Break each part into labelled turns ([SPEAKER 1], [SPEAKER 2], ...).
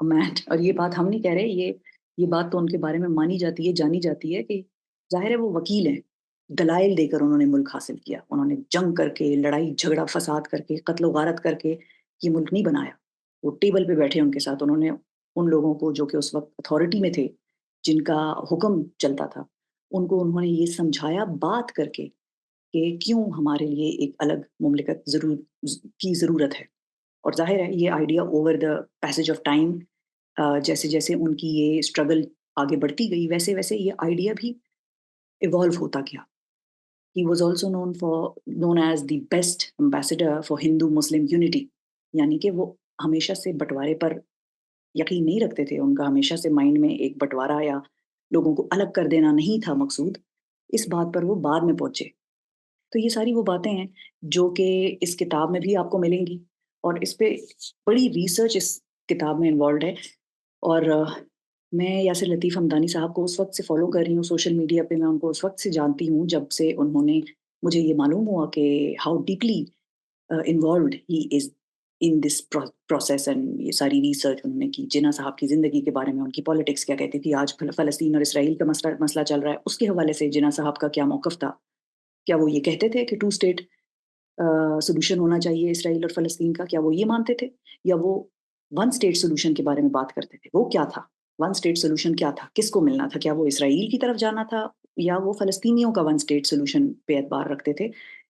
[SPEAKER 1] مین. اور یہ بات ہم نہیں کہہ رہے, یہ بات تو ان کے بارے میں مانی جاتی ہے, جانی جاتی ہے کہ ظاہر ہے وہ وکیل ہیں, دلائل دے کر انہوں نے ملک حاصل کیا, انہوں نے جنگ کر کے, لڑائی جھگڑا فساد کر کے, قتل و غارت کر کے یہ ملک نہیں بنایا. وہ ٹیبل پہ بیٹھے ان کے ساتھ, انہوں نے ان لوگوں کو جو کہ اس وقت اتھارٹی میں تھے, جن کا حکم چلتا تھا, ان کو انہوں نے یہ سمجھایا بات کر کے کہ کیوں ہمارے لیے ایک الگ مملکت کی ضرورت ہے. اور ظاہر ہے یہ idea over the passage of time, جیسے جیسے ان کی یہ اسٹرگل آگے بڑھتی گئی, ویسے ویسے یہ آئیڈیا بھی ایوالو ہوتا گیا. He was also known as the best ambassador for Hindu Muslim unity. یعنی کہ وہ ہمیشہ سے بٹوارے پر یقین نہیں رکھتے تھے, ان کا ہمیشہ سے مائنڈ میں ایک بٹوارا یا لوگوں کو الگ کر دینا نہیں تھا مقصود, اس بات پر وہ بعد میں پہنچے. تو یہ ساری وہ باتیں ہیں جو کہ اس کتاب میں بھی آپ کو ملیں گی, اور اس پہ بڑی ریسرچ اس کتاب میں انوالوڈ ہے. اور میں یاسر لطیف حمدانی صاحب کو اس وقت سے فالو کر رہی ہوں سوشل میڈیا پہ, میں ان کو اس وقت سے جانتی ہوں جب سے انہوں نے, مجھے یہ معلوم ہوا کہ how deeply involved he is in this process, and یہ ساری ریسرچ انہوں نے کی. جناح صاحب کی زندگی کے بارے میں, ان کی پالیٹکس کیا کہتی تھی, آج فلسطین اور اسرائیل کا مسئلہ چل رہا ہے, اس کے حوالے سے جناح صاحب کا کیا موقف تھا. کیا وہ یہ کہتے تھے کہ 2 اسٹیٹ سولوشن ہونا چاہیے اسرائیل اور فلسطین کا, کیا وہ یہ مانتے تھے, یا وہ 1 اسٹیٹ سولوشن کے بارے میں بات کرتے تھے؟ وہ کیا تھا 1 اسٹیٹ سولوشن, کیا تھا, کس کو ملنا تھا, کیا وہ اسرائیل کی طرف جانا تھا, یا وہ فلسطینیوں کا 1 اسٹیٹ سولوشن پہ اعتبار رکھتے تھے,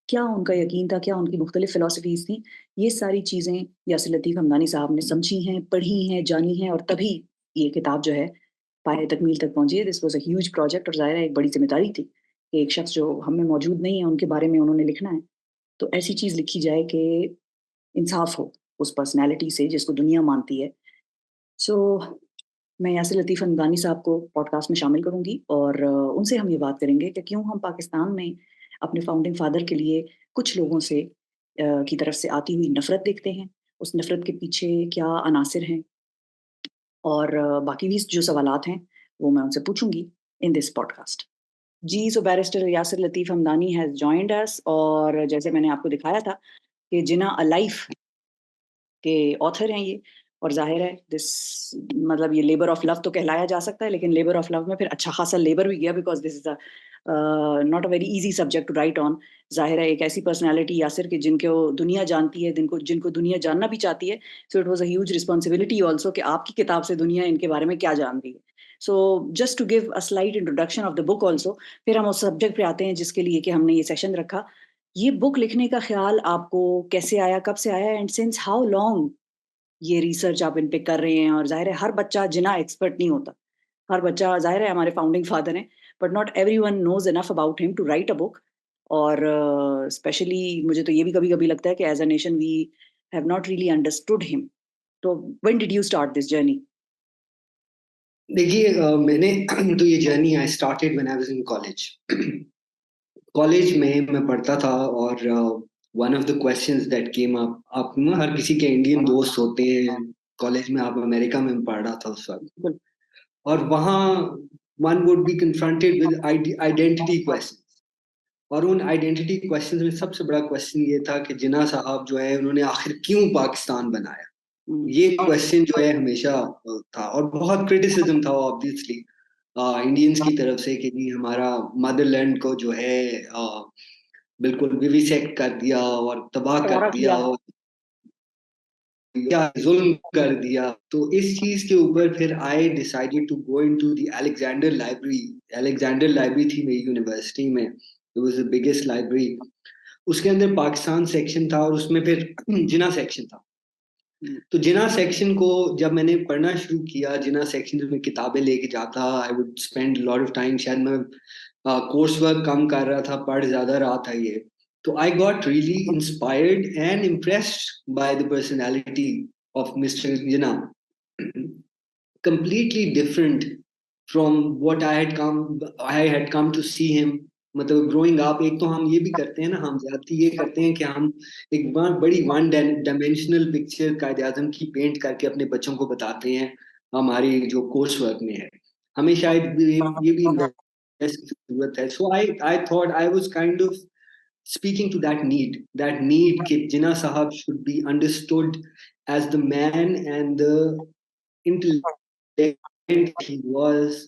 [SPEAKER 1] کیا ان کا یقین تھا, کیا ان کی مختلف فلسفیز تھیں. یہ ساری چیزیں یاسر لطیف حمدانی صاحب نے سمجھی ہیں, پڑھی ہیں, جانی ہیں, اور تبھی یہ کتاب جو ہے پائے تکمیل تک پہنچی ہے. This was a huge project, اور ظاہر ہے ایک بڑی ذمہ داری تھی کہ ایک شخص جو ہم میں موجود نہیں ہے ان کے بارے میں انہوں نے لکھنا ہے, تو ایسی چیز لکھی جائے کہ انصاف ہو اس پرسنالٹی سے جس کو دنیا مانتی ہے. سو میں یاسر لطیف حمدانی صاحب کو پوڈ کاسٹ میں شامل کروں گی, اور ان سے ہم یہ بات کریں گے کہ کیوں ہم پاکستان میں اپنے فاؤنڈنگ فادر کے لیے کچھ لوگوں سے کی طرف سے آتی ہوئی نفرت دیکھتے ہیں, اس نفرت کے پیچھے کیا عناصر ہیں, اور باقی بھی جو سوالات ہیں وہ میں ان سے پوچھوں گی ان دس پوڈ کاسٹ. جی, so barrister Yasir Latif Hamdani has joined us, اور جیسے میں نے آپ کو دکھایا تھا کہ جناح اے لائف کے آتھر ہیں یہ, اور ظاہر ہے دس مطلب یہ لیبر آف لو تو کہلایا جا سکتا ہے, لیکن لیبر آف لو میں پھر اچھا خاصا لیبر بھی گیا, because this is not a very easy subject to write on. ظاہر ہے ایک ایسی پرسنالٹی یاسر کہ جن کو دنیا جانتی ہے, جن کو دنیا جاننا بھی چاہتی ہے, so it was a huge responsibility also کہ آپ کی کتاب سے دنیا ان کے بارے میں کیا جانتی ہے. So just to give a slight introduction of the book also, پھر ہم اس سبجیکٹ پہ آتے ہیں جس کے لیے کہ ہم نے یہ سیشن رکھا. یہ بک لکھنے کا خیال آپ کو کیسے آیا, کب سے آیا, اینڈ سنس ہاؤ لانگ یہ ریسرچ آپ ان پہ کر رہے ہیں؟ اور ظاہر ہے ہر بچہ جناح ایکسپرٹ نہیں ہوتا, ہر بچہ ظاہر ہے ہمارے فاؤنڈنگ فادر ہیں, but not every one knows enough about ہم ٹو رائٹ اے بک. اور اسپیشلی مجھے تو یہ بھی کبھی کبھی لگتا ہے کہ as a nation we have not really understood him. تو when did you start this journey?
[SPEAKER 2] دیکھیے میں نے تو یہ journey I started when I was in college. College میں پڑھتا تھا, اور one of the questions that came up, آپ ہر کسی کے انڈین دوست ہوتے ہیں کالج میں, آپ امریکہ میں پڑھ رہا تھا اس وقت, اور وہاں one would be confronted with identity question, اور ان آئیڈینٹی کوسچن میں سب سے بڑا کوسچن یہ تھا کہ جناح صاحب جو ہے انہوں نے آخر کیوں پاکستان بنایا. یہ کوسچن جو ہے ہمیشہ تھا, اور بہت کرٹیسزم تھا آبویسلی انڈینس کی طرف سے کہ جی ہمارا مدر لینڈ کو جو ہے بالکل ویویسیکٹ کر دیا اور تباہ کر دیا اور ظلم کر دیا. تو اس چیز کے اوپر پھر I decided to go into the Alexander library. Alexander library تھی میری یونیورسٹی میں, it was the biggest library. اس کے اندر پاکستان سیکشن تھا, اور اس میں پھر جناح سیکشن تھا. تو جناح سیکشن کو جب میں نے پڑھنا شروع کیا, جناح سیکشن میں کتابیں لے کے جاتا, I would spend lot of time, شاید میں کورس ورک کم کر رہا تھا, پڑھ زیادہ رہا تھا یہ. تو I got really inspired and impressed by the personality of Mr. Jinnah. Completely different from what I had come to see him. مطلب گروئنگ اپ, ایک تو ہم یہ بھی کرتے ہیں نا, ہم زیادتی یہ کرتے ہیں کہ ہم ایک بڑی 1 ڈائمینشنل پکچر قائد اعظم کی پینٹ کر کے اپنے بچوں کو بتاتے ہیں ہماری جو کورس ورک میں ہے. ہمیں شاید یہ بھی انویسٹ کی ضرورت ہے. سو I thought I was kind of speaking to that need that Jinnah Sahab should be understood as the man and the intelligent he was.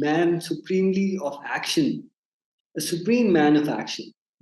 [SPEAKER 2] man supremely of action, a supreme man of action.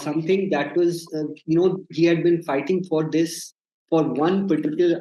[SPEAKER 2] something that was he had been fighting for this, for one particular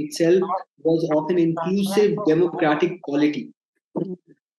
[SPEAKER 2] itself was of an inclusive democratic quality.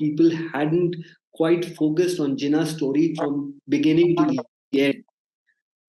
[SPEAKER 2] people hadn't quite focused on Jinnah's story from beginning to the end.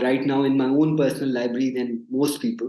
[SPEAKER 2] right now in my own personal library than most people.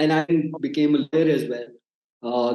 [SPEAKER 2] and I became a lawyer as well.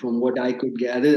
[SPEAKER 2] from what I could gather,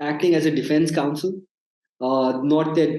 [SPEAKER 2] acting as a defense counsel. Not that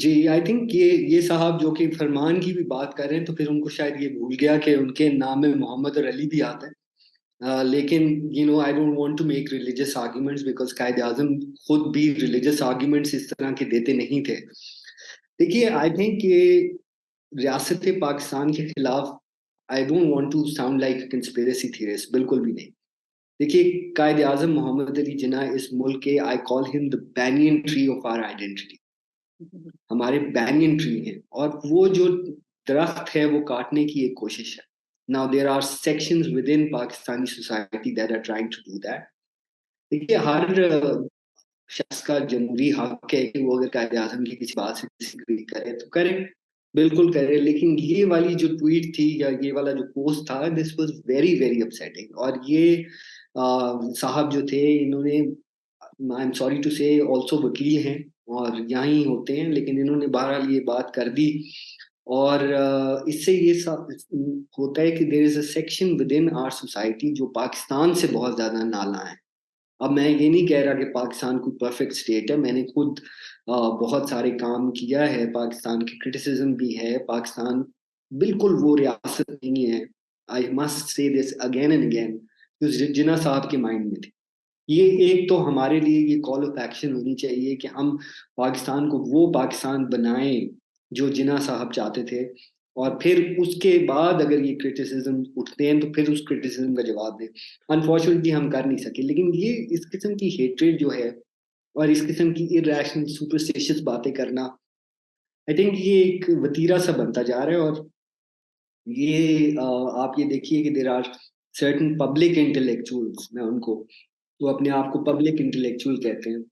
[SPEAKER 2] جی I think یہ صاحب جو کہ فرمان کی بھی بات کر رہے ہیں تو پھر ان کو شاید یہ بھول گیا کہ ان کے نام میں محمد اور علی بھی آتا ہے. لیکن I don't want to make religious arguments because Quaid Azam خود بھی ریلیجیس آرگیومنٹس اس طرح کے دیتے نہیں تھے. دیکھیے آئی تھنک یہ ریاست پاکستان کے خلاف I don't want to sound like conspiracy theorist, بالکل بھی نہیں. دیکھیے قائد اعظم محمد علی جناح اس ملک کے I call them the banyan tree of our identity, ہمارے بینین ٹری ہیں، اور وہ جو درخت ہے وہ کاٹنے کی ایک کوشش ہے. Now there are sections within Pakistani society that are trying to do that. دیکھیے ہر شخص کا جمہوری حق ہے کہ وہ اگر قائد اعظم کی کسی بات سے ڈسیگری کرے تو کرے، بالکل کرے. لیکن یہ والی جو ٹویٹ تھی یا یہ والا جو پوسٹ تھا، دس واز ویری ویری اپسیٹنگ. اور یہ صاحب جو تھے انہوں نے آئی ایم سوری ٹو سے آلسو وکیل ہیں اور یہاں ہی ہوتے ہیں، لیکن انہوں نے بہرحال یہ بات کر دی. اور اس سے یہ ہوتا ہے کہ there is a section within our society جو پاکستان سے بہت زیادہ نالاں ہے. اب میں یہ نہیں کہہ رہا کہ پاکستان کوئی پرفیکٹ اسٹیٹ ہے، میں نے خود بہت سارے کام کیا ہے، پاکستان کی کرٹیسزم بھی ہے. پاکستان بالکل وہ ریاست نہیں ہے، آئی مسٹ سے دس اگین اینڈ اگین، جو جناح صاحب کے مائنڈ میں تھی. یہ ایک تو ہمارے لیے یہ کال آف ایکشن ہونی چاہیے کہ ہم پاکستان کو وہ پاکستان بنائیں جو جناح صاحب چاہتے تھے. اور پھر اس کے بعد اگر یہ کرٹیسزم اٹھتے ہیں تو پھر اس کرٹیسزم کا جواب دیں. انفارچونیٹلی ہم کر نہیں سکے. لیکن یہ اس قسم کی ہیٹریڈ جو ہے اور اس قسم کی ارریشنل سپرسٹیشس باتیں کرنا، آئی تھنک یہ ایک وتیرہ سا بنتا جا رہا ہے. اور یہ آپ یہ دیکھیے کہ there are certain public intellectuals, میں ان کو وہ اپنے آپ کو پبلک انٹلیکچوئل کہتے ہیں،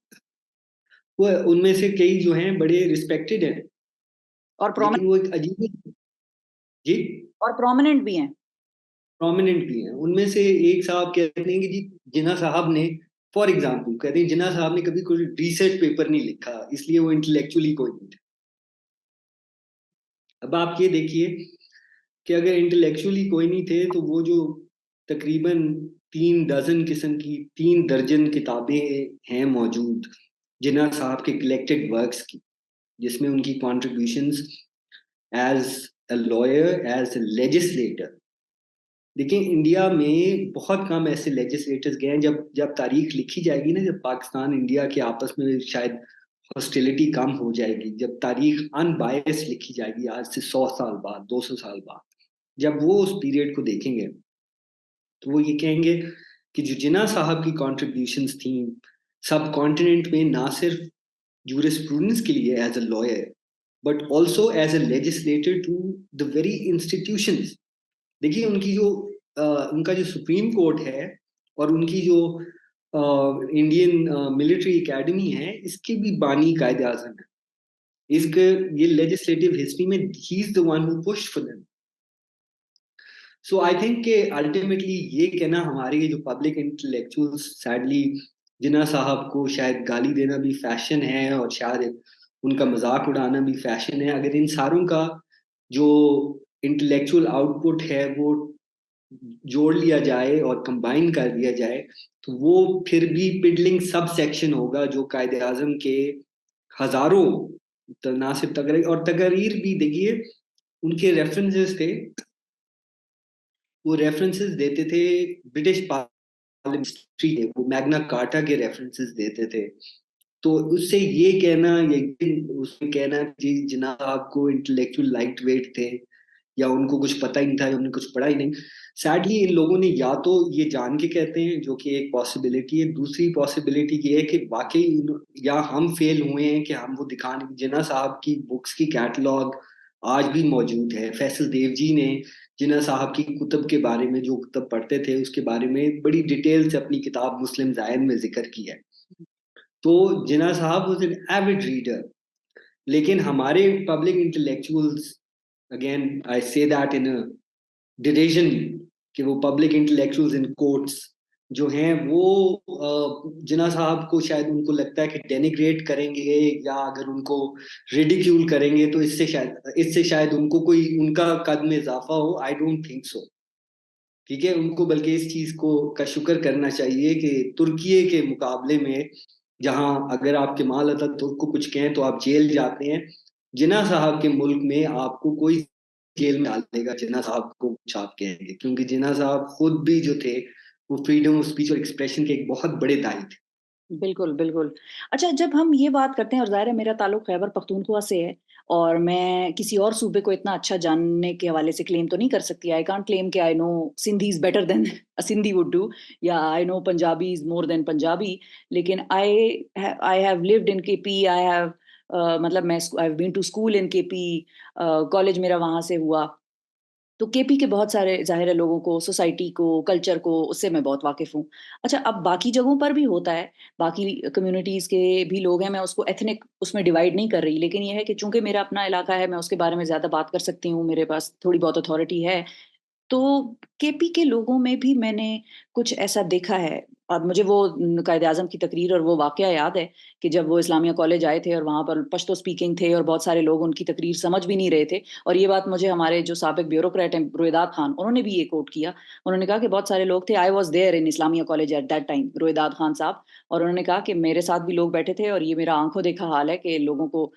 [SPEAKER 2] وہ ان میں سے کئی جو ہیں بڑے رسپیکٹڈ ہیں
[SPEAKER 1] اور
[SPEAKER 2] لیکن وہ ایک عجیب جی
[SPEAKER 1] پرومیننٹ بھی ہیں.
[SPEAKER 2] پرومیننٹ بھی ہیں. ان میں سے ایک صاحب کہتے ہیں کہ جی جناح صاحب نے فار ایگزامپل کہتے ہیں جناح صاحب نے کبھی کوئی ریسرچ پیپر نہیں لکھا اس لیے وہ انٹلیکچولی کوئی نہیں تھے. اب آپ یہ دیکھیے کہ اگر انٹلیکچولی کوئی نہیں تھے تو وہ جو تقریباً 3 ڈزن قسم کی 3 درجن کتابیں ہیں موجود جناح صاحب کے کلیکٹڈ ورکس کی، جس میں ان کی contributions as a lawyer, as a legislator. دیکھیں انڈیا میں بہت کم ایسے لیجسلیٹرز گئے ہیں. جب تاریخ لکھی جائے گی نا، جب پاکستان انڈیا کے آپس میں شاید ہاسٹیلٹی کم ہو جائے گی، جب تاریخ ان بائس لکھی جائے گی آج سے 100 سال بعد، 200 سال بعد، جب وہ اس پیریڈ کو دیکھیں گے تو وہ یہ کہیں گے کہ جو جناح صاحب کی کانٹریبیوشنز تھیں سب کانٹیننٹ میں، نہ صرف جورسپروڈنس کے لیے as a lawyer but also as a legislator to the very institutions. دیکھیے ان کا جو سپریم کورٹ ہے اور ان کی جو انڈین ملٹری اکیڈمی ہے، اس کے بھی بانی قائد اعظم ہے. اس کے یہ لیجسلیٹو ہسٹری میں he is the one who push for them. So I think کہ الٹیمیٹلی یہ کہنا ہمارے جو پبلک انٹلیکچوئل سیڈلی جناح صاحب کو شاید گالی دینا بھی فیشن ہے اور شاید ان کا مذاق اڑانا بھی فیشن ہے. اگر ان ساروں کا جو انٹلیکچوئل آؤٹ پٹ ہے وہ جوڑ لیا جائے اور کمبائن کر دیا جائے تو وہ پھر بھی پڈلنگ سب سیکشن ہوگا جو قائد اعظم کے ہزاروں نہ صرف تقریر اور تقاریر بھی دیکھیے ان کے ریفرنسز تھے، وہ ریفرنسز دیتے تھے برٹش پارلیمنٹری کے، وہ میگنا کارٹا کے ریفرنسز دیتے تھے. تو اس سے یہ کہنا اس میں کہنا جی جناب آپ کو انٹلیکچوئل لائٹ ویٹ تھے یا ان کو کچھ پتہ ہی نہیں تھا یا انہوں نے کچھ پڑھا ہی نہیں. سیڈلی ان لوگوں نے یا تو یہ جان کے کہتے ہیں جو کہ ایک پاسبلٹی ہے، دوسری پاسبلٹی یہ ہے کہ واقعی یا ہم فیل ہوئے ہیں کہ ہم وہ دکھانے. جناح صاحب کی بکس کی کیٹلاگ آج بھی موجود ہے. فیصل دیو جی نے جناح صاحب کی کتب کے بارے میں، جو کتب پڑھتے تھے اس کے بارے میں بڑی ڈیٹیل سے اپنی کتاب مسلم زائن میں ذکر کیا ہے. تو جناح Sahib was an avid reader. لیکن ہمارے پبلک انٹلیکچوئلز، اگین آئی سے دیٹ ان ڈیریژن، کہ وہ پبلک انٹلیکچوئلز ان کوٹس جو ہیں وہ جناح صاحب کو شاید ان کو لگتا ہے کہ ڈینیگریٹ کریں گے یا اگر ان کو ریڈیکیول کریں گے تو اس سے شاید ان کو کوئی ان کا قد میں اضافہ ہو. I don't think so. ٹھیک ہے، ان کو بلکہ اس چیز کا شکر کرنا چاہیے کہ ترکیے کے مقابلے میں جہاں اگر آپ کے مال ترک کو کچھ کہیں تو آپ جیل جاتے ہیں، جناح صاحب کے ملک میں آپ کو کوئی جیل میں ڈالے گا جناح صاحب کو کچھ آپ کہیں گے، کیونکہ جناح صاحب خود بھی جو تھے وہ فریڈم آف اسپیچ اور ایکسپریشن کے ایک بہت بڑے داعی تھے.
[SPEAKER 1] بالکل، بالکل. اچھا، جب ہم یہ بات کرتے ہیں، اور ظاہر ہے میرا تعلق خیبر پختونخوا سے ہے، اور میں کسی اور صوبے کو اتنا اچھا جاننے کے حوالے سے کلیم تو نہیں کر سکتی. آئی کانٹ کلیم کہ I know Sindhi is better than Sindhi would do, یا آئی نو پنجابی از مور دین پنجابی. لیکن I have lived in K P, I have مطلب میں I have been to school in K P, college میرا وہاں سے ہوا. تو کے پی کے بہت سارے ظاہر ہے لوگوں کو، سوسائٹی کو، کلچر کو، اس سے میں بہت واقف ہوں. اچھا، اب باقی جگہوں پر بھی ہوتا ہے، باقی کمیونٹیز کے بھی لوگ ہیں، میں اس کو ایتھنک اس میں ڈیوائڈ نہیں کر رہی، لیکن یہ ہے کہ چونکہ میرا اپنا علاقہ ہے، میں اس کے بارے میں زیادہ بات کر سکتی ہوں، میرے پاس تھوڑی بہت اتھارٹی ہے. تو کے پی کے لوگوں میں بھی میں نے کچھ ایسا دیکھا ہے. اور مجھے وہ قائد اعظم کی تقریر اور وہ واقعہ یاد ہے کہ جب وہ اسلامیہ کالج آئے تھے اور وہاں پر پشتو اسپیکنگ تھے اور بہت سارے لوگ ان کی تقریر سمجھ بھی نہیں رہے تھے. اور یہ بات مجھے ہمارے جو سابق بیوروکریٹ ہیں رویداد خان، انہوں نے بھی یہ کوٹ کیا. انہوں نے کہا کہ بہت سارے لوگ تھے، I was there in Islamia college at that time, Roedad Khan Sahib. اور انہوں نے کہا کہ میرے ساتھ بھی لوگ بیٹھے تھے، اور یہ میرا آنکھوں دیکھا حال ہے کہ لوگوں کو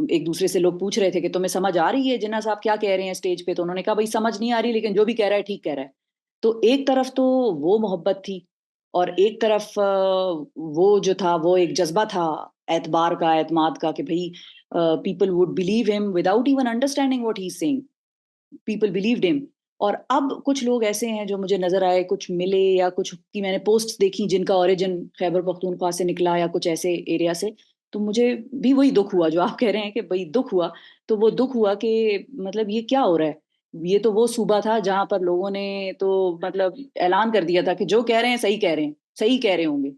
[SPEAKER 1] ایک دوسرے سے لوگ پوچھ رہے تھے کہ تمہیں سمجھ آ رہی ہے جناح صاحب کیا کہہ رہے ہیں اسٹیج پہ؟ تو انہوں نے کہا بھائی سمجھ نہیں آ رہی، لیکن جو بھی کہہ رہا ہے ٹھیک کہہ رہا ہے. تو ایک طرف تو وہ محبت تھی، اور ایک طرف وہ جو تھا وہ ایک جذبہ تھا اعتبار کا، اعتماد کا، کہ بھائی people would believe him without even understanding what he is saying. People believed him. اور اب کچھ لوگ ایسے ہیں جو مجھے نظر آئے، کچھ ملے یا کچھ کی میں نے پوسٹ دیکھی جن کا اوریجن خیبر پختونخوا سے نکلا یا کچھ ایسے ایریا سے. تو مجھے بھی وہی دکھ ہوا جو آپ کہہ رہے ہیں کہ بھائی دکھ ہوا. تو وہ دکھ ہوا کہ مطلب یہ کیا ہو رہا ہے. یہ تو وہ صوبہ تھا جہاں پر لوگوں نے تو مطلب اعلان کر دیا تھا کہ جو کہہ رہے ہیں صحیح کہہ رہے ہیں، صحیح کہہ رہے ہوں گے.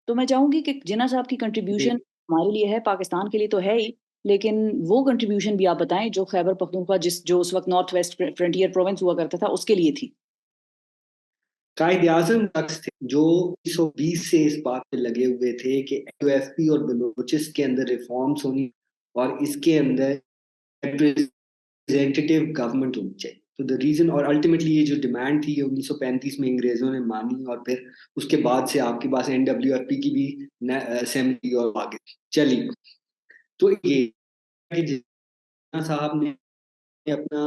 [SPEAKER 1] تو میں چاہوں گی کہ جناح صاحب کی کنٹریبیوشن
[SPEAKER 2] جی.
[SPEAKER 1] ہمارے لیے ہے، پاکستان کے لیے تو ہے ہی، لیکن وہ کنٹریبیوشن بھی آپ بتائیں جو خیبر پختونخوا جو اس وقت نارتھ ویسٹ فرنٹیئر پروونس ہوا کرتا تھا اس کے لیے تھی.
[SPEAKER 2] قائد اعظم شخص تھے جو 1920 سے اس بات پہ لگے ہوئے تھے کہ یو ایف پی اور بلوچس کے اندر ریفارمز ہونی اور اس کے اندر ریپرزینٹیٹیو گورنمنٹ ہونی چاہیے. تو دا ریزن، اور الٹیمیٹلی یہ جو ڈیمانڈ تھی یہ 1935 میں انگریزوں نے مانی، اور پھر اس کے بعد سے آپ کے پاس این ڈبلیو ایف پی کی بھی اسمبلی اور آگے چلی. تو یہ کہ جناح صاحب نے اپنا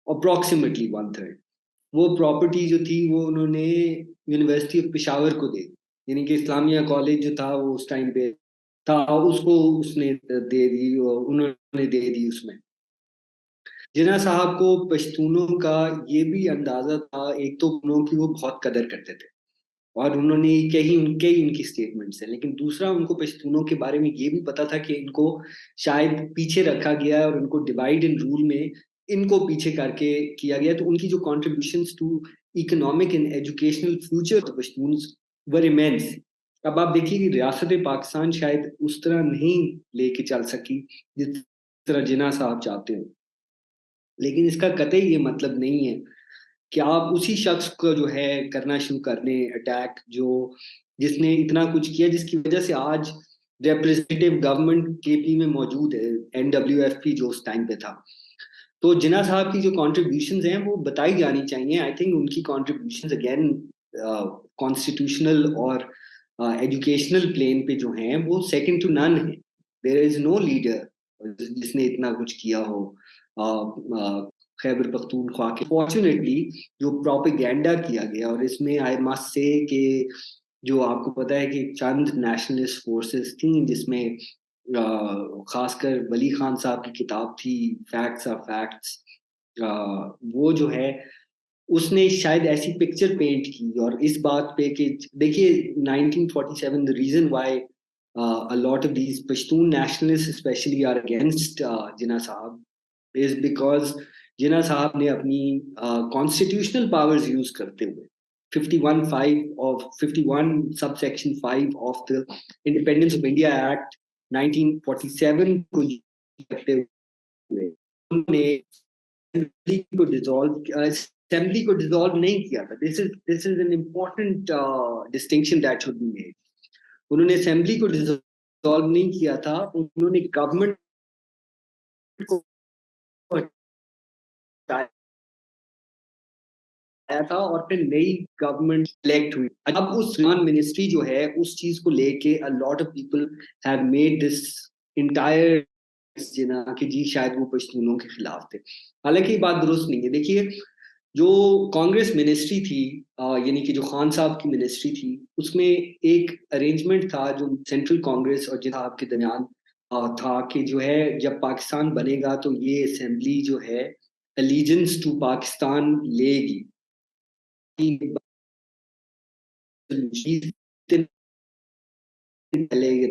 [SPEAKER 2] اپروکسیمیٹلی 1/3 وہ پراپرٹی جو تھی وہ انہوں نے یونیورسٹی آف پشاور کو دے دی. یعنی کہ اسلامیہ کالج جو تھا وہ اس ٹائم پہ تھا، اس کو اس نے دے دی، انہوں نے دے دی اس میں. جناح صاحب کو پشتونوں کا یہ بھی اندازہ تھا، ایک تو انہوں کی وہ بہت قدر کرتے تھے اور انہوں نے کہیں ان کی سٹیٹمنٹس ہیں، لیکن دوسرا ان کو پشتونوں کے بارے میں یہ بھی پتا تھا کہ ان کو شاید پیچھے رکھا گیا ہے اور ان کو ڈیوائڈ اینڈ رول میں ان کو پیچھے کر کے کیا گیا. تو ان کی جو contributions to economic and educational future of Pashtuns were immense. اب آپ دیکھیے کہ ریاست پاکستان شاید اس طرح نہیں لے کے چل سکی جس طرح جناح صاحب چاہتے ہیں، لیکن اس کا قطعی یہ مطلب نہیں ہے کہ آپ اسی شخص کو جو ہے کرنا شروع کر دیں اٹیک، جس نے اتنا کچھ کیا، جس کی وجہ سے آج ریپرزینٹیو گورنمنٹ کے پی میں موجود ہے، این ڈبلیو ایف پی جو اس ٹائم پہ تھا. تو جناح صاحب کی جو کانٹریبیوشنز ہیں وہ بتائی جانی چاہیے. آئی تھنک ان کی کانٹریبیوشنز اگین کانسٹیٹیوشنل اور ایجوکیشنل پلین پہ جو ہیں وہ سیکنڈ ٹو نن ہے. دیر از نو لیڈر جس نے اتنا کچھ کیا ہو خیبر پختونخوا کے. فارچونیٹلی جو پروپیگینڈا کیا گیا، اور اس میں آئی مسٹ سے کہ جو آپ کو پتا ہے کہ چند نیشنلسٹ فورسز تھیں جس میں خاص کر ولی خان صاحب کی کتاب تھی فیکٹس آر فیکٹس، وہ جو ہے اس نے شاید ایسی پکچر پینٹ کی اور اس بات پہ کہ دیکھیے 1947 the reason why a lot of these Pashtun nationalists especially are against Jinnah Sahab is because Jinnah Sahab نے اپنی constitutional powers use کرتے ہوئے 51 subsection 5 of the Independence of India Act 1947 کو کرتے ہوئے انہوں نے اسمبلی کو ڈیزالو نہیں کیا تھا. This is an important distinction that should be made. انہوں نے اسمبلی کو ڈیزالو نہیں کیا تھا، انہوں نے گورنمنٹ کو آیا تھا اور پھر نئی گورنمنٹ الیکٹ ہوئی. اب اس منسٹری جو ہے اس چیز کو لے کے a lot of people have made this entire جنا کہ جی شاید وہ پشتونوں کے خلاف تھے. حالانکہ یہ بات درست نہیں ہے. دیکھیے جو کانگریس منسٹری تھی یعنی کہ جو خان صاحب کی منسٹری تھی, اس میں ایک ارینجمنٹ تھا جو سینٹرل کانگریس اور جناح صاحب کے درمیان تھا کہ جو ہے جب پاکستان بنے گا تو یہ اسمبلی جو ہے الیجنس ٹو پاکستان لے گی.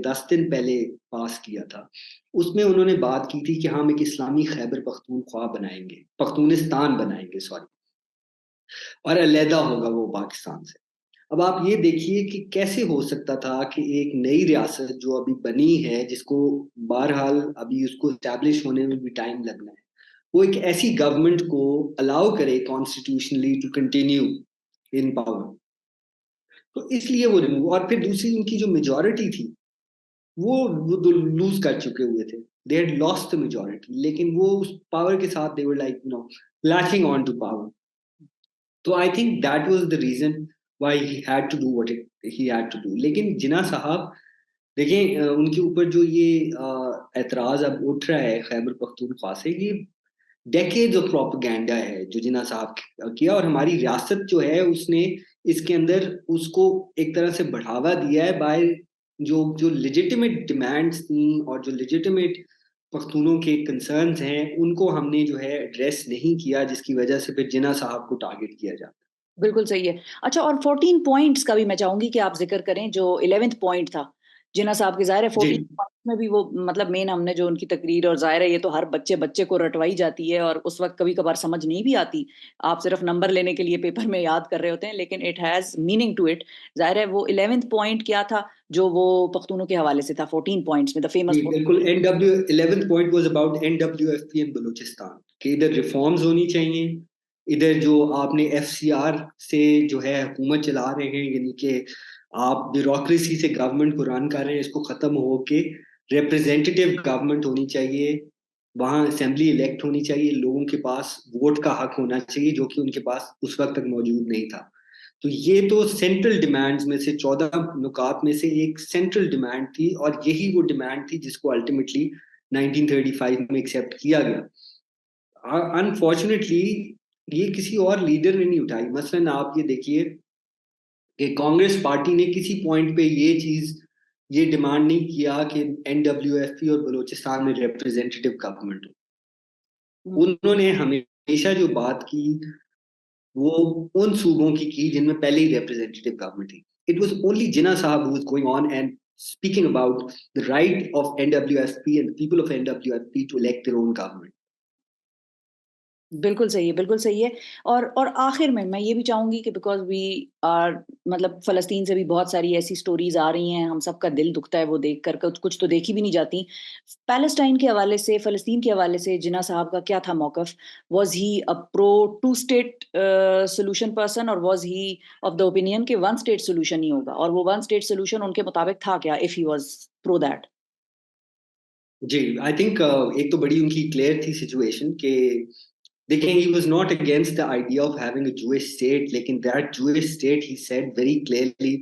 [SPEAKER 2] 10 دن پہلے پاس کیا تھا. اس میں انہوں نے بات کی تھی کہ ہم ایک اسلامی خیبر پختونخوا بنائیں گے, پختونستان بنائیں گے سوری, اور علیحدہ ہوگا وہ پاکستان سے. اب آپ یہ دیکھیے کہ کیسے ہو سکتا تھا کہ ایک نئی ریاست جو ابھی بنی ہے, جس کو بہرحال ابھی اس کو اسٹیبلش ہونے میں بھی ٹائم لگنا ہے, وہ ایک ایسی گورنمنٹ کو الاؤ کرے constitutionally to continue in power. تو اس لیے وہ ریموو, اور پھر دوسری ان کی جو میجورٹی تھی وہ لوز کر چکے ہوئے تھے, they had lost the majority, لیکن وہ اس پاور کے ساتھ they were like lashing on to power. تو I think that was the reason why he had to do what he had to do. لیکن جناح صاحب دیکھیں ان کے اوپر جو یہ اعتراض اب اٹھ رہا ہے خیبر پختونخوا سے, یہ ڈیکیڈز آف پروپیگینڈا ہے جو جناح صاحب کیا, اور ہماری ریاست جو ہے اس نے اس کے اندر اس کو ایک طرح سے بڑھاوا دیا ہے بائی جو لیجیٹیمیٹ ڈیمانڈس تھیں اور جو لیجیٹیمیٹ پختونوں کے کنسرنز ہیں ان کو ہم نے جو ہے ایڈریس نہیں کیا, جس کی وجہ سے پھر جناح صاحب کو ٹارگٹ کیا جاتا.
[SPEAKER 1] بالکل صحیح ہے. اچھا, اور 14 پوائنٹس کا بھی میں چاہوں گی کہ آپ ذکر کریں, جو 11th پوائنٹ تھا جناح صاحب کے, ظاہر ہے 14 پوائنٹس میں بھی وہ مطلب مین ہم نے جو ان کی تقریر, اور ظاہر ہے یہ تو ہر بچے کو رٹوائی جاتی ہے اور اس وقت کبھی کبھار سمجھ نہیں بھی آتی, آپ صرف نمبر لینے کے لیے پیپر میں یاد کر رہے ہوتے ہیں, لیکن it has meaning to it. ظاہر ہے وہ 11th پوائنٹ کیا تھا جو وہ پختونوں کے حوالے سے تھا 14 پوائنٹس میں, دا فیمس.
[SPEAKER 2] بالکل, NW 11th point was about NWFP in Balochistan, کہ ادھر ریفارمز ہونی چاہیے, ادھر جو آپ نے FCR سے جو ہے حکومت چلا رہے ہیں, یعنی کہ آپ بیوروکریسی سے گورنمنٹ کو رن کر رہے ہیں, اس کو ختم ہو کے ریپرزینٹیو گورنمنٹ ہونی چاہیے, وہاں اسمبلی الیکٹ ہونی چاہیے, لوگوں کے پاس ووٹ کا حق ہونا چاہیے جو کہ ان کے پاس اس وقت تک موجود نہیں تھا. تو یہ تو سینٹرل ڈیمانڈز میں سے 14 نکات میں سے ایک سینٹرل ڈیمانڈ تھی, اور یہی وہ ڈیمانڈ تھی جس کو الٹیمیٹلی 1935 میں ایکسیپٹ کیا گیا. انفارچونیٹلی یہ کسی اور لیڈر نے نہیں اٹھائی. مثلا آپ یہ دیکھیے کہ کانگریس پارٹی نے کسی پوائنٹ پہ یہ ڈیمانڈ نہیں کیا کہ NWFP اور بلوچستان میں ریپرزینٹیو گورنمنٹ ہو. انہوں نے ہمیشہ جو بات کی وہ ان صوبوں کی جن میں پہلے ہی ریپرزینٹیو گورنمنٹ تھی. It was only Jinnah Sahab who was going on and speaking about the right of NWFP and the people of NWFP to elect their own government.
[SPEAKER 1] بالکل صحیح ہے, بالکل صحیح ہے. اور آخر میں یہ بھی چاہوں گی کہ بیکاز وی آر مطلب فلسطین سے بھی بہت ساری ایسی سٹوریز آ رہی ہیں, ہم سب کا دل دکھتا ہے وہ دیکھ کر, کچھ تو دیکھی بھی نہیں جاتی. پیلسٹائن کے حوالے سے, فلسطین کے حوالے سے جناح صاحب کا کیا تھا موقف؟ Was he a pro 2 state solution person, اور was he of the opinion کہ 1 اسٹیٹ سولوشن ہی ہوگا, اور وہ 1 اسٹیٹ سولوشن ان کے مطابق تھا کیا, if he was pro that?
[SPEAKER 2] جی, آئی تھنک ایک تو بڑی ان کی کلیئر تھی سچویشن کہ دیکھیں he was not against the idea of having a Jewish state, لیکن that Jewish state he said very clearly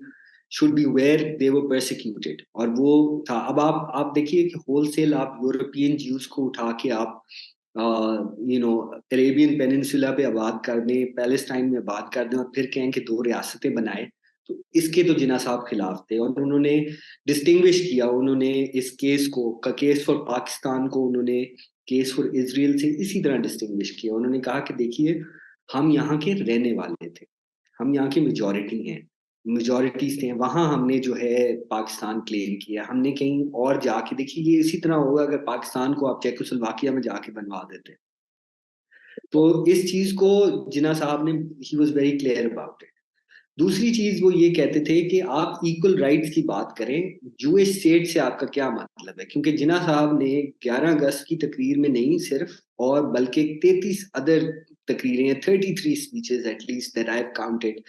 [SPEAKER 2] should be where they were persecuted, اور وہ تھا. اب آپ دیکھیے کہ ہول سیل آپ یورپین جیوز کو اٹھا کے آپ عربین پیننسولا پہ آباد کر دیں, پیلسٹائن میں آباد کر دیں, اور پھر کہیں کہ 2 ریاستیں بنائے, تو اس کے تو جناح صاحب خلاف تھے. اور انہوں نے ڈسٹنگوش کیا, انہوں نے اس کیس کو کیس فار پاکستان کو انہوں نے کیس فار اسرائیل سے اسی طرح ڈسٹنگوش کیا. انہوں نے کہا کہ دیکھیے ہم یہاں کے رہنے والے تھے, ہم یہاں کی میجورٹیز تھے, وہاں ہم نے جو ہے پاکستان کلیم کیا, ہم نے کہیں اور جا کے دیکھیے یہ اسی طرح ہوگا اگر پاکستان کو آپ چیکوسلواکیا میں جا کے بنوا دیتے. تو اس چیز کو جناح صاحب نے he was very clear about it. دوسری چیز وہ یہ کہتے تھے کہ آپ ایکول رائٹس کی بات کریں, جوئش اسٹیٹ سے آپ کا کیا مطلب ہے, کیونکہ جناح صاحب نے 11 اگست کی تقریر میں نہیں صرف, اور بلکہ 33 other تقریریں, 33 speeches at least that I have counted,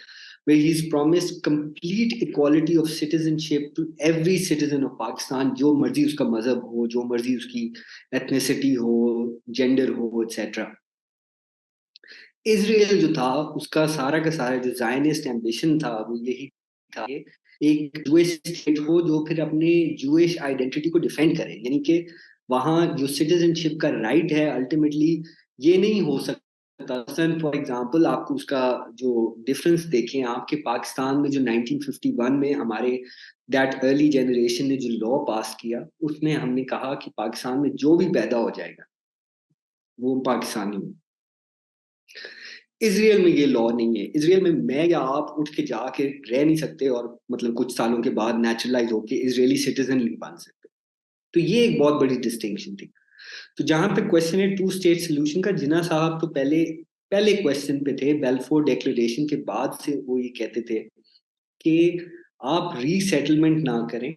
[SPEAKER 2] where he's promised complete equality of citizenship to every citizen of Pakistan, جو مرضی اس کا مذہب ہو, جو مرضی اس کی ایتھنیسٹی ہو, جینڈر ہو, ایٹسیٹرا. اسرائیل جو تھا اس کا سارا جو زائنسٹ ایمبیشن تھا وہ یہی تھا کہ ایک جوئش اسٹیٹ ہو جو پھر اپنے جوئش آئیڈینٹی کو ڈیفینڈ کرے. یعنی کہ وہاں جو سٹیزن شپ کا رائٹ ہے الٹیمیٹلی یہ نہیں ہو سکتا. فار ایگزامپل آپ کو اس کا جو ڈفرنس دیکھیں آپ کے پاکستان میں جو 1951 میں ہمارے دیٹ ارلی جنریشن نے جو لا پاس کیا اس میں ہم نے کہا کہ پاکستان میں جو بھی پیدا ہو جائے گا وہ پاکستانی ہو. اسرائیل میں یہ لا نہیں ہے. اسرائیل میں یا آپ اٹھ کے جا کے رہ نہیں سکتے اور مطلب کچھ سالوں کے بعد نیچرلائز ہو کے اسرائیلی سٹیزن نہیں بن سکتے. تو یہ ایک بہت بڑی ڈسٹنکشن تھی. تو جہاں پہ کوشچن ہے ٹو اسٹیٹ سولوشن کا, جناح صاحب تو پہلے کوشچن پہ تھے. بیلفور ڈیکلریشن کے بعد سے وہ یہ کہتے تھے کہ آپ ری سیٹلمنٹ نہ کریں.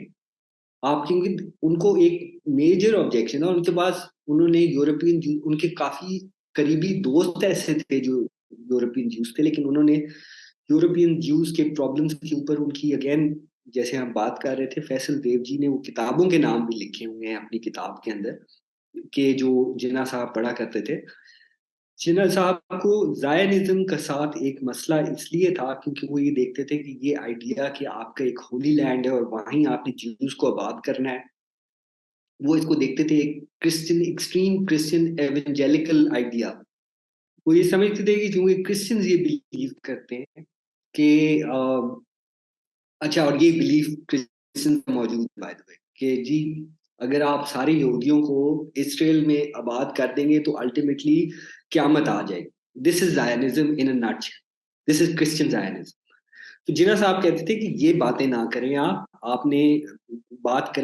[SPEAKER 2] آپ کیونکہ ان کو ایک میجر آبجیکشن ہے اور ان کے پاس انہوں نے یورپین ان کے کافی قریبی دوست ایسے تھے جو یورپین جیوز تھے, لیکن انہوں نے یورپین جیوز کے پرابلمس کے اوپر ان کی اگین جیسے ہم بات کر رہے تھے فیصل دیو جی نے وہ کتابوں کے نام بھی لکھے ہوئے ہیں اپنی کتاب کے اندر کہ جو جناح صاحب پڑھا کرتے تھے. جناح صاحب کو زائنزم کا ساتھ ایک مسئلہ اس لیے تھا کیونکہ وہ یہ دیکھتے تھے کہ یہ آئیڈیا کہ آپ کا ایک ہولی لینڈ ہے اور وہیں آپ نے جیوز کو آباد کرنا ہے, وہ اس کو دیکھتے تھے ایک کرسچن ایکسٹریم کرسچن ایونجیلیکل آئیڈیا. وہ یہ سمجھتے تھے کہ چونکہ کرسچنز یہ بلیو کرتے ہیں کہ اچھا, اور یہ بلیف کرسچن موجود ہے بائی دا وے کہ جی اگر آپ سارے یہودیوں کو اسرائیل میں آباد کر دیں گے تو الٹیمیٹلی قیامت آ جائے گی. دس از زائنزم ان اے نٹ شیل, دس از کرسچن زائنزم. تو جناح صاحب کہتے تھے کہ یہ باتیں نہ کریں, آپ نے بات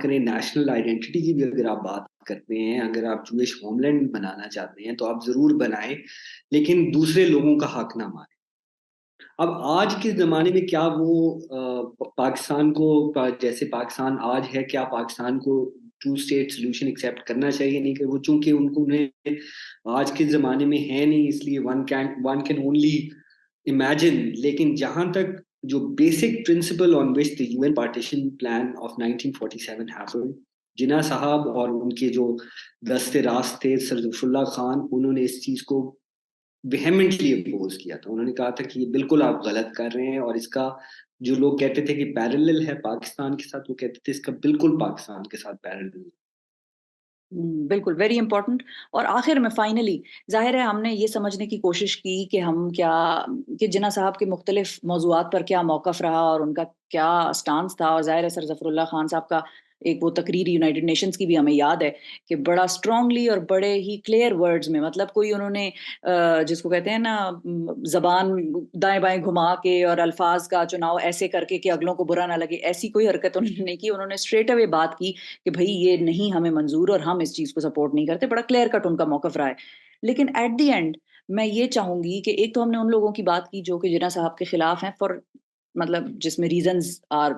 [SPEAKER 2] کریں نیشنل آئیڈینٹی کی بھی. اگر آپ بات کرتے ہیں, اگر آپ جوئش ہوم لینڈ بنانا چاہتے ہیں تو آپ ضرور بنائیں, لیکن دوسرے لوگوں کا حق نہ مانیں. اب آج کے زمانے میں کیا وہ پاکستان کو جیسے پاکستان آج ہے, کیا پاکستان کو ٹو اسٹیٹ سولوشن ایکسیپٹ کرنا چاہیے؟ نہیں, کہ وہ چونکہ انہیں آج کے زمانے میں ہے نہیں, اس لیے ون کین اونلی امیجن. لیکن جہاں تک جو basic principle on which the U N partition plan of 1947 happened, Jinnah Sahib اور ان کے جو دست راست تھے سر ظفر اللہ خان, انہوں نے اس چیز کو ویہمنٹلی اپوز کیا تھا. انہوں نے کہا تھا کہ یہ بالکل آپ غلط کر رہے ہیں, اور اس کا جو لوگ کہتے تھے کہ پیرلل ہے پاکستان کے ساتھ, وہ کہتے تھے اس کا بالکل پاکستان کے ساتھ پیرلل ہے.
[SPEAKER 1] بالکل ویری امپورٹنٹ. اور آخر میں فائنلی ظاہر ہے ہم نے یہ سمجھنے کی کوشش کی کہ ہم کیا کہ جناح صاحب کے مختلف موضوعات پر کیا موقف رہا اور ان کا کیا سٹانس تھا. اور ظاہر ہے سر ظفر اللہ خان صاحب کا ایک وہ تقریر یونائٹڈ نیشنز کی بھی ہمیں یاد ہے کہ بڑا اسٹرانگلی اور بڑے ہی کلیئر ورڈز میں, مطلب کوئی انہوں نے جس کو کہتے ہیں نا زبان دائیں بائیں گھما کے اور الفاظ کا چناؤ ایسے کر کے کہ اگلوں کو برا نہ لگے, ایسی کوئی حرکت انہوں نے نہیں کی. انہوں نے اسٹریٹ اوے بات کی کہ بھائی یہ نہیں ہمیں منظور اور ہم اس چیز کو سپورٹ نہیں کرتے. بڑا کلیئر کٹ ان کا موقف رہا ہے. لیکن ایٹ دی اینڈ میں یہ چاہوں گی کہ ایک تو ہم نے ان لوگوں کی بات کی جو کہ جناح صاحب کے خلاف ہیں فار مطلب جس میں ریزنز آر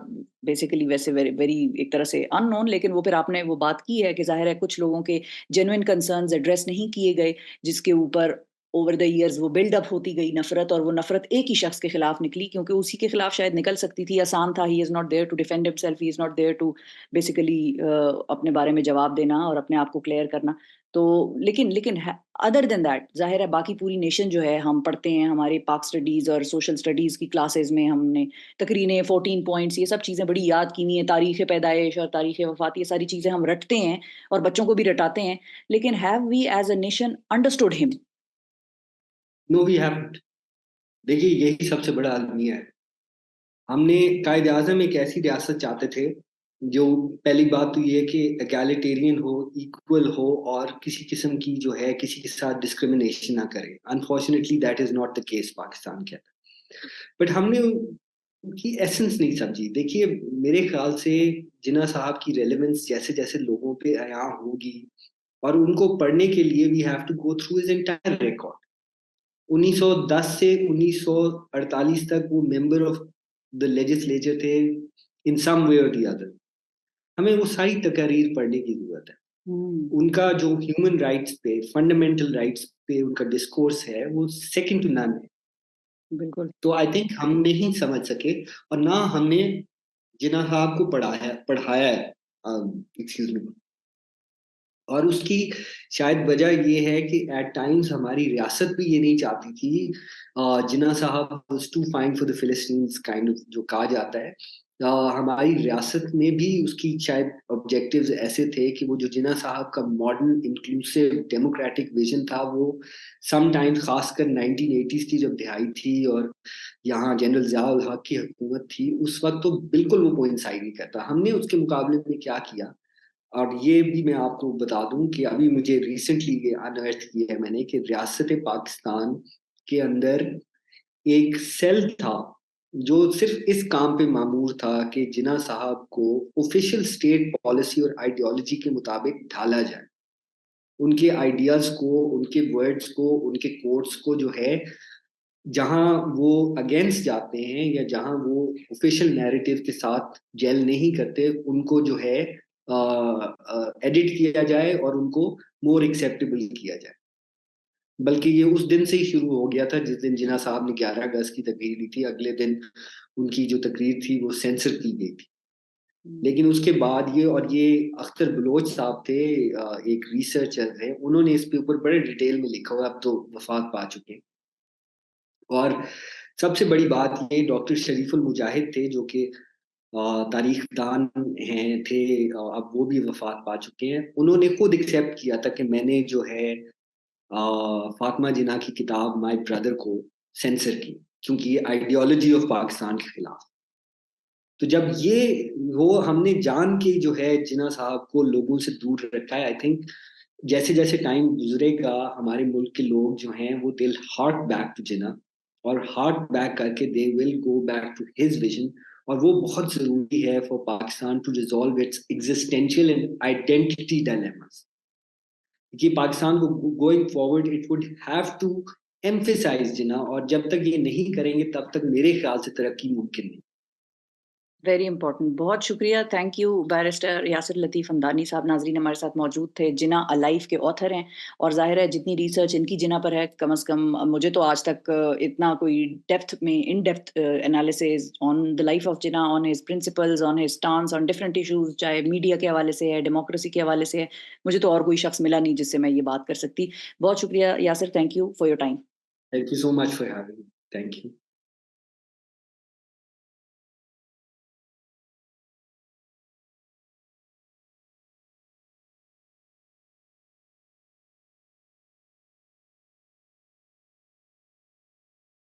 [SPEAKER 1] بیسیکلی ویسے ویری ایک طرح سے ان نون, لیکن وہ پھر آپ نے وہ بات کی ہے کہ ظاہر ہے کچھ لوگوں کے جینوئن کنسرنز ایڈریس نہیں کیے گئے, جس کے اوپر اوور دا ایئرز وہ بلڈ اپ ہوتی گئی نفرت, اور وہ نفرت ایک ہی شخص کے خلاف نکلی کیونکہ اسی کے خلاف شاید نکل سکتی تھی, آسان تھا. He is not there to defend himself, he is not there to basically اپنے بارے میں جواب دینا اور اپنے آپ کو کلیئر کرنا. تو لیکن ادر دین دیٹ ظاہر ہے باقی پوری نیشن جو ہے, ہم پڑھتے ہیں ہمارے پاک اسٹڈیز اور سوشل اسٹڈیز کی کلاسز میں, ہم نے تقریریں 14 پوائنٹس یہ سب چیزیں بڑی یاد کی ہوئی ہیں, تاریخ پیدائش اور تاریخ وفات, یہ ساری چیزیں ہم رٹتے ہیں اور بچوں کو بھی رٹاتے ہیں. لیکن have we as a nation understood him?
[SPEAKER 2] No we haven't. دیکھیے یہی سب سے بڑا المیہ ہے. ہم نے قائد اعظم ایک ایسی ریاست چاہتے تھے جو پہلی بات تو یہ کہ ایگالیٹیرین ہو, ایکول ہو, اور کسی قسم کی جو ہے کسی کے ساتھ ڈسکریمنیشن نہ کرے. Unfortunately that is not the case Pakistan کے اندر. بٹ ہم نے ان کی ایسنس نہیں سمجھی. دیکھیے میرے خیال سے جناح صاحب کی ریلیونس جیسے جیسے لوگوں پہ عیاں ہوگی, اور ان کو پڑھنے کے لیے we have to go through his entire record. 1910 سے 1948 تک وہ ممبر آف دا لیجسلیچر تھے ان سم وے اور دی ادر. ہمیں وہ ساری تقاریر پڑھنے کی ضرورت ہے. ان کا جو ہیومن رائٹس پہ, فنڈامنٹل رائٹس پہ ان کا ڈسکورس ہے وہ سیکنڈ ٹو نن ہے.
[SPEAKER 1] بالکل.
[SPEAKER 2] تو آئی تھنک ہم نہیں سمجھ سکے, اور نہ ہم نے جناح صاحب کو پڑھایا ہے ایکسکیوز می اور اس کی شاید وجہ یہ ہے کہ ایٹ ٹائمز ہماری ریاست بھی یہ نہیں چاہتی تھی. Jinnah Sahib was to fine for the Palestinians kind of جو کہا جاتا ہے. ہماری ریاست میں بھی اس کی شاید آبجیکٹیوز ایسے تھے کہ وہ جو جناح صاحب کا ماڈرن انکلوسیو ڈیموکریٹک ویژن تھا وہ سم ٹائم خاص کر 1980s کی جب دہائی تھی اور یہاں جنرل ضیاء الحق کی حکومت تھی اس وقت تو بالکل وہ کوئنسائڈ نہیں کرتا. ہم نے اس کے مقابلے میں کیا کیا, اور یہ بھی میں آپ کو بتا دوں کہ ابھی مجھے ریسنٹلی یہ انرتھ کیا ہے میں نے کہ ریاست پاکستان کے اندر ایک سیل تھا جو صرف اس کام پہ معمور تھا کہ جناح صاحب کو آفیشیل اسٹیٹ پالیسی اور آئیڈیالوجی کے مطابق ڈھالا جائے. ان کے آئیڈیاز کو, ان کے ورڈز کو, ان کے کوٹس کو جو ہے جہاں وہ اگینسٹ جاتے ہیں یا جہاں وہ آفیشیل نیریٹو کے ساتھ جیل نہیں کرتے ان کو جو ہے ایڈٹ کیا جائے اور ان کو مور ایکسیپٹیبل کیا جائے. بلکہ یہ اس دن سے ہی شروع ہو گیا تھا جس دن جناح صاحب نے 11 اگست کی تقریر دی تھی, اگلے دن ان کی جو تقریر تھی وہ سینسر کی گئی تھی. لیکن اس کے بعد یہ اختر بلوچ صاحب تھے, ایک ریسرچر ہیں, انہوں نے اس پہ اوپر بڑے ڈیٹیل میں لکھا ہوا, اب تو وفات پا چکے. اور سب سے بڑی بات یہ ڈاکٹر شریف المجاہد تھے جو کہ تاریخ دان تھے, اب وہ بھی وفات پا چکے ہیں. انہوں نے خود ایکسیپٹ کیا تھا کہ میں نے جو ہے فاطمہ جناح کی کتاب مائی بردر کو سینسر کی کیونکہ یہ آئیڈیالوجی آف پاکستان کے خلاف. تو جب یہ وہ ہم نے جان کے جو ہے جناح صاحب کو لوگوں سے دور رکھا ہے, آئی تھنک جیسے جیسے ٹائم گزرے گا ہمارے ملک کے لوگ جو ہیں وہ دل ہارٹ بیک ٹو جناح, اور ہارٹ بیک کر کے they will go back to his vision. اور وہ بہت ضروری ہے for Pakistan to resolve its existential and identity dilemmas. کہ پاکستان کو going forward it would have to emphasize Jinnah, اور جب تک یہ نہیں کریں گے تب تک میرے خیال سے ترقی ممکن نہیں.
[SPEAKER 1] Very important. بہت شکریہ. Thank you barrister Yasir Latif Hamdani صاحب. ناظرین ہمارے ساتھ موجود تھے. جناح الائف کے آتھر ہیں اور ظاہر ہے جتنی ریسرچ ان کی جناح پر ہے کم از کم مجھے تو آج تک اتنا کوئی ڈیپتھ میں in depth analysis on the life of Jinnah, on his principles, on his stance on different issues, چاہے میڈیا کے حوالے سے ہے, ڈیموکریسی کے حوالے سے ہے, مجھے تو اور کوئی شخص ملا نہیں جس سے میں یہ بات کر سکتی. بہت شکریہ Yasir. Thank you for your time.
[SPEAKER 2] Thank you so much for having me. Thank you.